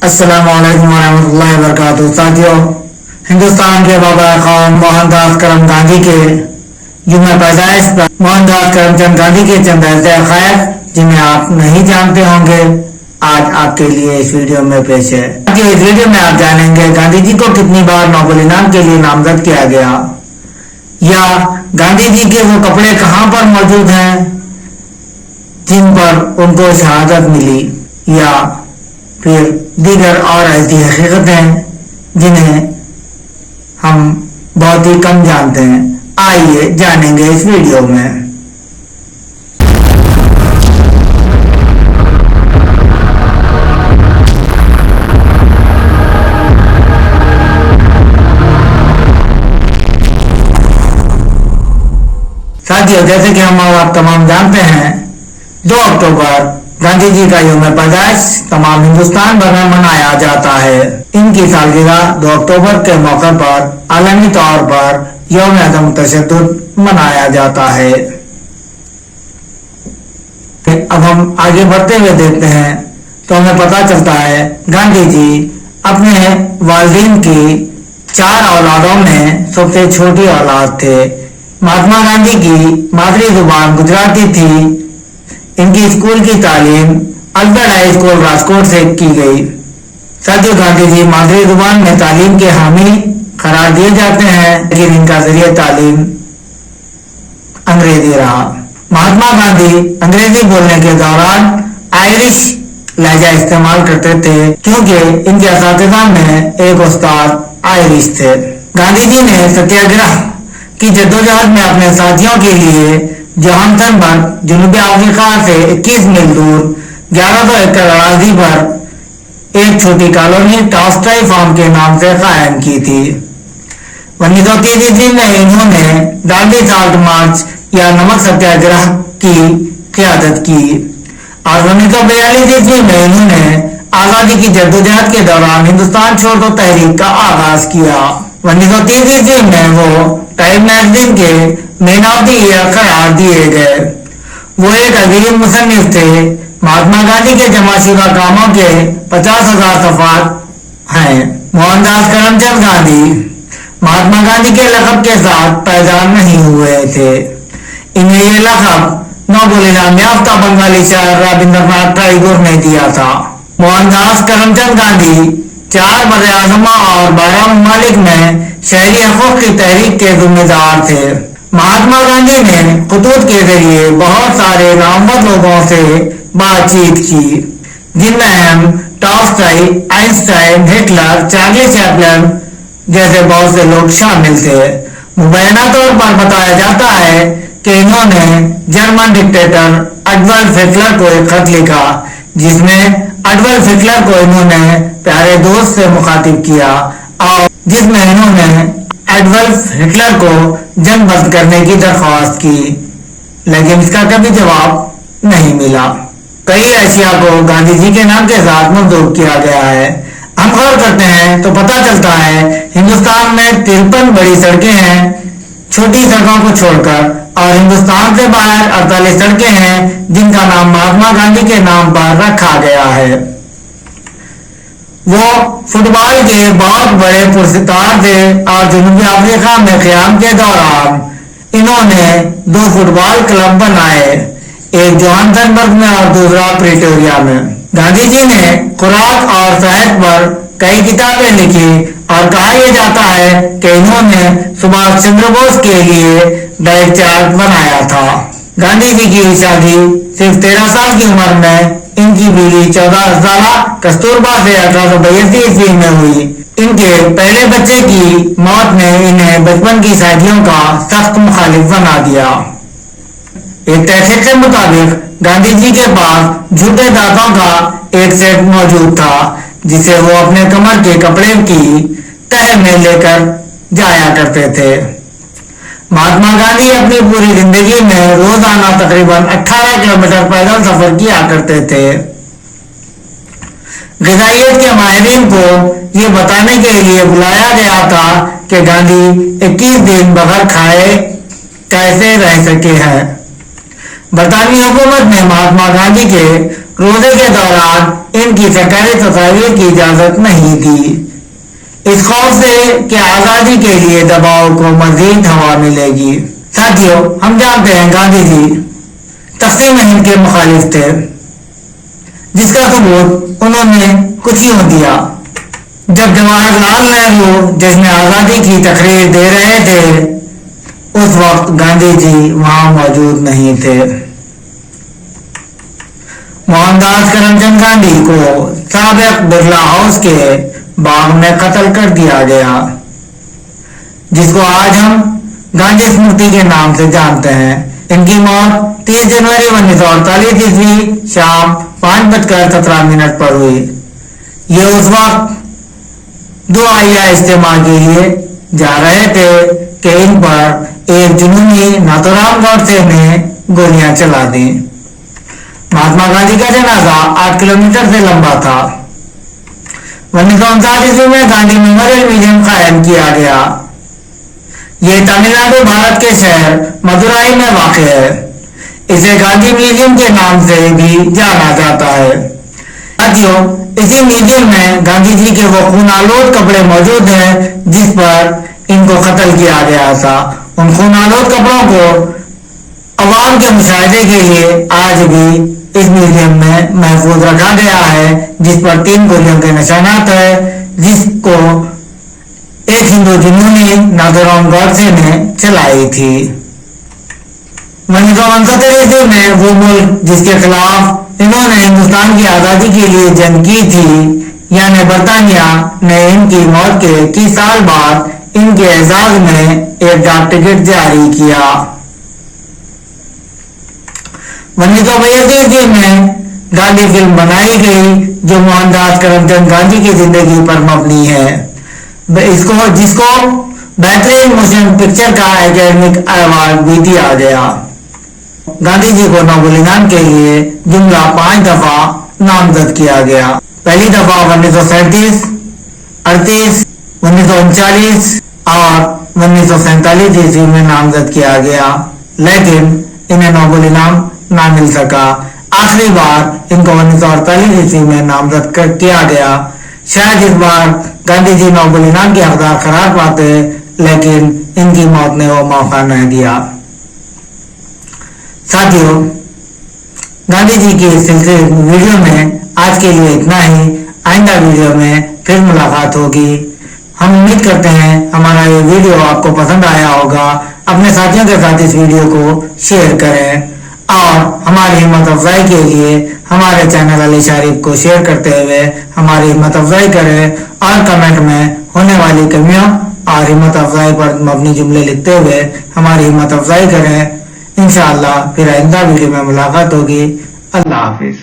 अस्सलाम वालेकुम रहमतुल्लाहि व बरकातुहू। साथियों, हिंदुस्तान के बाबा कौम मोहनदास करम गांधी के जुम्मे पैदाइश पर मोहनदास करमचंद गांधी के चंद ऐसे अकायद जिन्हें आप नहीं जानते होंगे, आज आपके लिए इस वीडियो में पेश है। आज इस वीडियो में आप जानेंगे गांधी जी को कितनी बार नोबेल इनाम के लिए नामजद किया गया, या गांधी जी के वो कपड़े कहां पर मौजूद हैं जिन पर उनको शहादत मिली, या फिर दीगर और ऐसी हकीकतें जिन्हें हम बहुत ही कम जानते हैं। आइए जानेंगे इस वीडियो में। साथियों, जैसे कि हम और आप तमाम जानते हैं, 2 अक्टूबर गांधी जी का यौम पैदाइश तमाम हिंदुस्तान भर में मनाया जाता है। इनकी सालगिरह 2 अक्टूबर के मौके पर आलमी तौर पर यौम अदम तशद्दुद मनाया जाता है। अब हम आगे बढ़ते हुए देखते हैं तो हमें पता चलता है गांधी जी अपने वालिदैन की 4 औलादों में सबसे छोटी औलाद थे। महात्मा गांधी की मादरी जुबान गुजराती थी। इनकी स्कूल की तालीम अल्बर्ट हाई स्कूल राजकोट से की गई। साथियों, गांधी जी मादरी जुबान में तालीम के हामी करार दिए जाते हैं, लेकिन इनका जरिए तालीम अंग्रेजी रहा। महात्मा गांधी अंग्रेजी बोलने के दौरान आयरिश लहजा इस्तेमाल करते थे, क्योंकि इनके असातिज़ा में एक उस्ताद आयरिश थे। गांधी जी ने सत्याग्रह की जद्दोजहद में अपने साथियों के लिए जोहान्सबर्ग जनूबी अफ्रीका से 21 मील दूर 1100 एकड़ अराजी पर एक छोटी कॉलोनी टॉलस्टॉय फार्म के नाम से कायम की थी। 1930 ईस्वी में इन्होंने दांडी साल्ट मार्च या नमक सत्याग्रह की क़यादत की, और 1942 ईस्वी में इन्होंने आज़ादी की जद्दोजहद के दौरान हिंदुस्तान छोड़ दो तहरीक का आगाज किया। 1930 ईस्वी में वो टाइम मैगजीन के मैन ऑफ द ईयर करार दिए गए। वो एक अजीम मुसन्निफ थे। महात्मा गांधी के जमाशुदा कामों के 50,000 सफ़ात हैं। मोहनदास करमचंद गांधी महात्मा गांधी के लक़ब के साथ पैदा नहीं हुए थे। इन्हें ये लक़ब नोबेल इनाम याफ्ता बंगाली शायर रविंद्रनाथ टैगोर ने दिया था। मोहनदास करमचंद गांधी 4 बरे-ए-आज़म और 12 ममालिक में शहरी हकूक़ की तहरीक के जिम्मेदार थे। महात्मा गांधी ने खतूत के जरिए बहुत सारे नामवर लोगों से बातचीत की, जिनमें अहम Tolstoy, Einstein, Hitler, Charlie Chaplin जैसे बहुत से लोग शामिल थे। मुबैना तौर पर बताया जाता है कि इन्होंने जर्मन डिक्टेटर एडोल्फ हिटलर को एक खत लिखा, जिसमें एडोल्फ हिटलर को इन्होंने प्यारे दोस्त से मुखातिब किया, और जिसमें इन्होंने एडोल्फ हिटलर को जंग बंद करने की दरख्वास्त की, लेकिन इसका कभी जवाब नहीं मिला। कई एशिया को गांधी जी के नाम के साथ मंजूर किया गया है। हम गौर करते हैं तो पता चलता है हिंदुस्तान में 53 बड़ी सड़कें हैं छोटी सड़कों को छोड़कर, और हिंदुस्तान से बाहर 48 सड़कें हैं जिनका नाम महात्मा गांधी के नाम पर रखा गया है। वो फुटबॉल के बहुत बड़े पुरस्कार थे, और जनूबी अफ्रीका में क़याम के दौरान इन्होंने 2 फुटबॉल क्लब बनाए, एक जोहान्सबर्ग में और दूसरा प्रिटोरिया में। गांधी जी ने खुराक और सेहत पर कई किताबें लिखी, और कहा यह जाता है कि इन्होंने सुभाष चंद्र बोस के लिए डाइट चार्ट बनाया था। गांधी जी की शादी सिर्फ 13 साल की उम्र में इनकी बीवी 14 साल कस्तूरबा से 1882 ईस्वी में हुई। इनके पहले बच्चे की मौत ने इन्हें बचपन की शादियों का सख्त मुखालिफ बना दिया। एक तहकीक के मुताबिक गांधी जी के पास झूठे दांतों का एक सेट मौजूद था, जिसे वो अपने कमर के कपड़े की तह में लेकर जाया करते थे। महात्मा गांधी अपनी पूरी जिंदगी में रोजाना तकरीबन 18 किलोमीटर पैदल सफर किया करते थे। ग़िज़ाइयत के माहिरीन को ये बताने के लिए बुलाया गया था कि गांधी 21 दिन बगैर खाए कैसे रह सके हैं। बरतानवी हुकूमत ने महात्मा गांधी के रोजे के दौरान इनकी सरकारी तस्वीर की इजाजत नहीं दी, इस खौफ से कि आजादी के लिए दबाव को मजीद हवा मिलेगी। साथियों, हम जानते हैं गांधी जी तकसीम हिंद के मुखालिफ थे, जिसका सबूत उन्होंने कुछ यूं दिया। जब जवाहरलाल नेहरू देश में आजादी की तकरीर दे रहे थे, उस वक्त गांधी जी वहां मौजूद नहीं थे। मोहनदास करमचंद गांधी को साबिक बिरला हाउस के बाग में कत्ल कर दिया गया, जिसको आज हम गांधी स्मृति के नाम से जानते हैं। इनकी मौत 30 जनवरी 1948 ईस्वी शाम 5:17 पर हुई। ये उस वक्त दुआया इस्तेमाल के लिए जा रहे थे कि इन पर एक जुनूनी नाथूराम गोडसे ने गोलियां चला दी। महात्मा गांधी का जनाजा 8 किलोमीटर से लंबा था। 1949 ईस्वी में गांधी मेमोरियल म्यूजियम कायम किया गया। ये तमिलनाडु भारत के शहर मदुराई में वाक़ है। इसे गांधी म्यूजियम के नाम से भी जाना जाता है। साथियों, इसी म्यूजियम में गांधी जी के वो खूनालोद कपड़े मौजूद हैं जिस पर इनको कत्ल किया गया था। उन खूनालोद कपड़ों को अवाम के मुशाहिदे के लिए आज भी इस म्यूजियम में महफूज रखा गया है, जिस पर 3 गोलियों के निशानात है, जिसको एक हिंदू जुनूनी नाथूराम गोडसे ने चलाई थी। 1969 ईस्वी में वो मुल्क जिसके खिलाफ इन्होंने हिंदुस्तान की आजादी के लिए जंग की थी, यानी बरतानिया, ने इनकी मौत के 21 साल बाद इनके एजाज में एक डाक टिकट जारी किया। 1982 ईस्वी में गांधी फिल्म बनाई गई जो मोहनदास करमचंद गांधी की जिंदगी पर मबनी है, जिसको बेहतरीन मोशन पिक्चर का एकेडमिक अवार्ड भी दिया गया। गांधी जी को नोबेल इनाम के लिए जुमला 5 दफा नामजद किया गया। पहली दफा 1937, 38, 1939 और 1947 ईस्वी में नामजद किया गया, लेकिन इन्हें नोबेल इनाम ना मिल सका। आखिरी बार इनको 1948 ईस्वी में नामजद किया गया। शायद इस बार गांधी जी नोबेल इनाम के हकदार करार पाते, लेकिन इनकी मौत ने वो मौका नहीं दिया। साथियों, गांधी जी की सिलसिले वीडियो में आज के लिए इतना ही। आइंदा वीडियो में फिर मुलाकात होगी। हम उम्मीद करते हैं हमारा ये वीडियो आपको पसंद आया होगा। अपने साथियों के साथ इस वीडियो को शेयर करें और हमारी हिम्मत अफजाई के लिए हमारे चैनल अली शरीफ को शेयर करते हुए हमारी हिम्मत अफजाई करें और कमेंट में होने वाली कमियों और हिम्मत अफजाई पर मबनी जुमले लिखते हुए हमारी हिम्मत अफजाई करें। इंशाअल्लाह फिर आइंदा वीडियो में मुलाकात होगी। अल्लाह हाफिज।